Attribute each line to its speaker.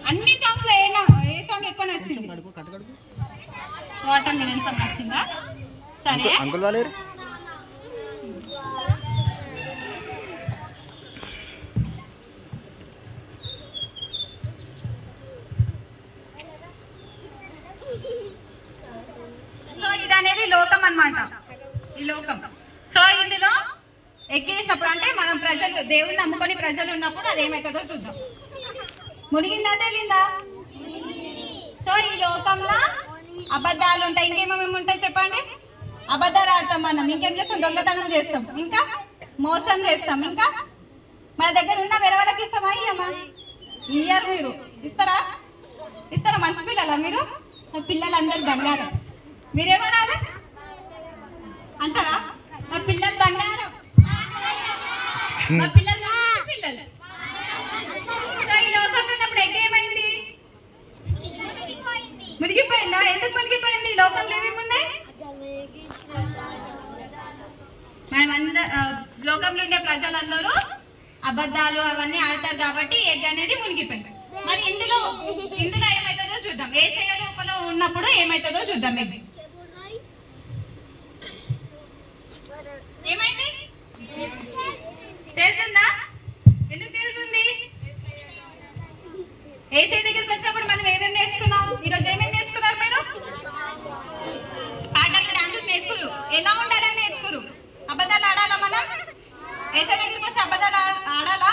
Speaker 1: అన్ని సాంగ్స్ లో ఏ సాంగ్ ఎక్కువ నచ్చింది? వాటర్ మిలన్ సాంగ్ నచ్చిందా? సరే అంకుల్ వాళ్ళు సో ఇది అనేది లోకం అన్నమాట. ఈ లోకం సో ఇందులో ఎక్కేసినప్పుడు అంటే మనం ప్రజలు దేవుని నమ్ముకొని ప్రజలు ఉన్నప్పుడు అదేమవుతుందో చూద్దాం. మునిగిందా తేలిందా? సో ఈ లోకంలో అబద్ధాలు ఉంటాయి. ఇంకేమేమి ఉంటాయి చెప్పండి? అబద్ధాలు ఆడతాం మనం, ఇంకేం చేస్తాం? దొంగతనం చేస్తాం, ఇంకా మోసం చేస్తాం, ఇంకా మన దగ్గర ఉన్న వేరే వాళ్ళకి ఇస్తామా? ఇయ్యమ్మా? ఇయ్యారు. మీరు ఇస్తారా? ఇస్తారా? మంచి పిల్లలా మీరు? పిల్లలందరూ బంగారం. మీరేమనాలి అంటారా? మా పిల్లలు బంగారం, మా పిల్లలు పిల్లలు. సో ఈ లోకంలో ఉన్నప్పుడు ఏమైంది? మునిగిపోయిందా? ఎందుకు మునిగిపోయింది? లోకంలో ఏమేమి ఉన్నాయి? లోకంలో ఉండే ప్రజలందరూ అబద్ధాలు అవన్నీ ఆడతారు కాబట్టి ఎగ్ అనేది మునిగిపోయింది. మరి ఇందులో ఏమైతుందో చూద్దాం. యేసయ్య లోపల ఉన్నప్పుడు ఏమైతుందో చూద్దాం. ఎగ్ ఏమైంది? తెలుస్తుందా? ఎందుకు తెలుస్తుంది? యేసయ్య దగ్గరికి వచ్చినప్పుడు మనం ఏమేమి నేర్చుకున్నాం? ఈరోజు ఏమేమి నేర్చుకున్నారు మీరు? పాటలు, డాన్సెస్ నేర్చుకున్నారు. ఎలా ఉండాలని నేర్చుకున్నారు? అబద్ధాలు ఆడాలా మనం? యేసయ్య దగ్గరికి వస్తే అబద్ధాలు ఆడాలా?